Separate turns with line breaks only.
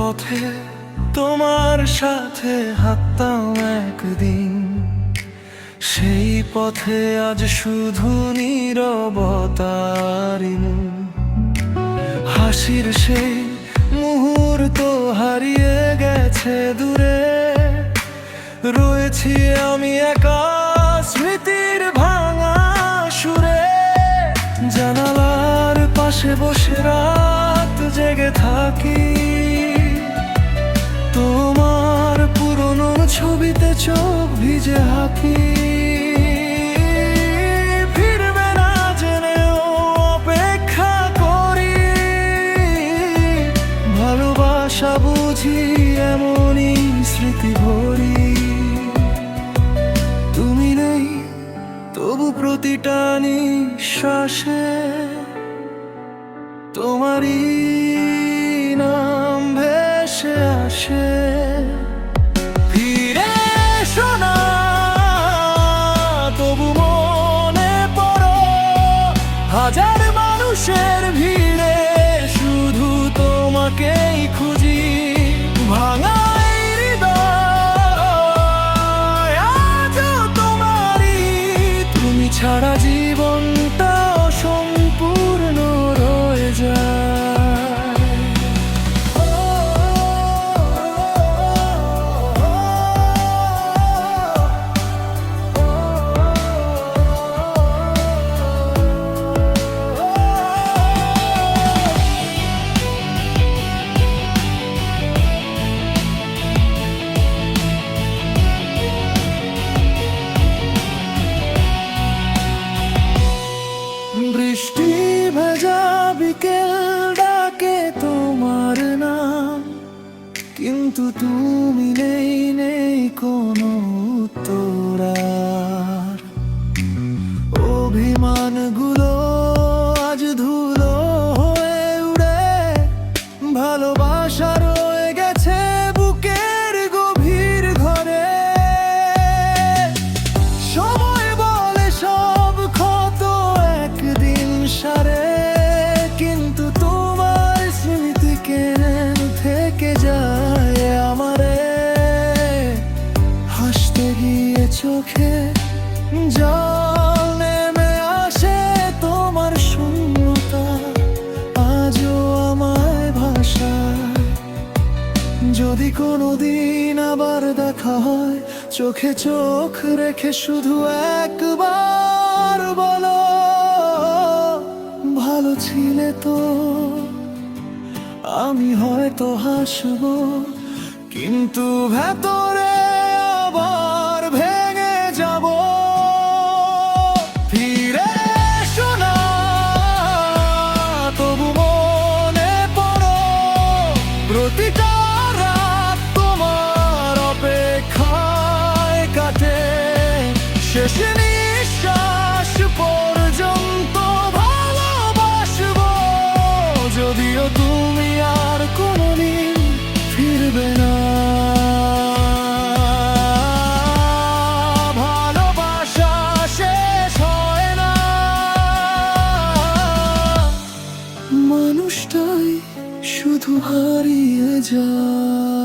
পথে তোমার সাথে হাঁটতাম একদিন, সেই পথে আজ শুধু নীরবতারি হাসির সেই মুহূর্ত হারিয়ে গেছে দূরে। রয়েছি আমি একা স্মৃতির ভাঙা সুরে, জানালার পাশে বসে রাত জেগে থাকি, তোমার পুরনো ছবিতে চোখ ভিজে হাঁকি। ফিরবে না জেনেও অপেক্ষা করি, ভালোবাসা বুঝি এমনই স্মৃতি ভরি। তুমি নেই তবু প্রতিটা নিঃশ্বাসে তোমারই নাম ভেসে আসে। ফিরে এসো না তবু মনে পড়ো, হাজার মানুষের ভিড়ে শুধু তোমাকেই খুঁজি। ভাঙা এই হৃদয় আজও তোমারই, তুমি ছাড়া জীবনটা অসম্পূর্ণ রয়ে যায়। বৃষ্টি ভেজা বিকেল ডাকে তোমার নাম, কিন্তু তুমি নেই, নেই কোনো উত্তর আর। অভিমানগুলো আজ ধুলো হয়ে উড়ে, ভালোবাসা রয়ে গেছে বুকের গভীর ঘরে। সময় বলে সব ক্ষত একদিন সারে, কিন্তু তোমার স্মৃতি কেন থেকে যায় আমারে। হাসতে গিয়ে চোখে জল নেমে আসে, তোমার শূন্যতা আজও আমায় ভাষায়। যদি কোনোদিন আবার দেখা হয়, চোখে চোখ রেখে শুধু একবার বলো, ভালো ছিলে তো। আমি হয়তো হাসবো, কিন্তু ভেতরে আবার ভেঙে যাব। ফিরে এসো না তবু মনে পড়ো, প্রতিটা রাত তোমার অপেক্ষায় কাটে। শেষ নিঃশ্বাস পর্যন্ত ভালোবাসবো, যদিও তুমি আর কোনোদিন ফিরবে না। ভালোবাসা শেষ হয় না, মানুষটাই শুধু হারিয়ে যায়।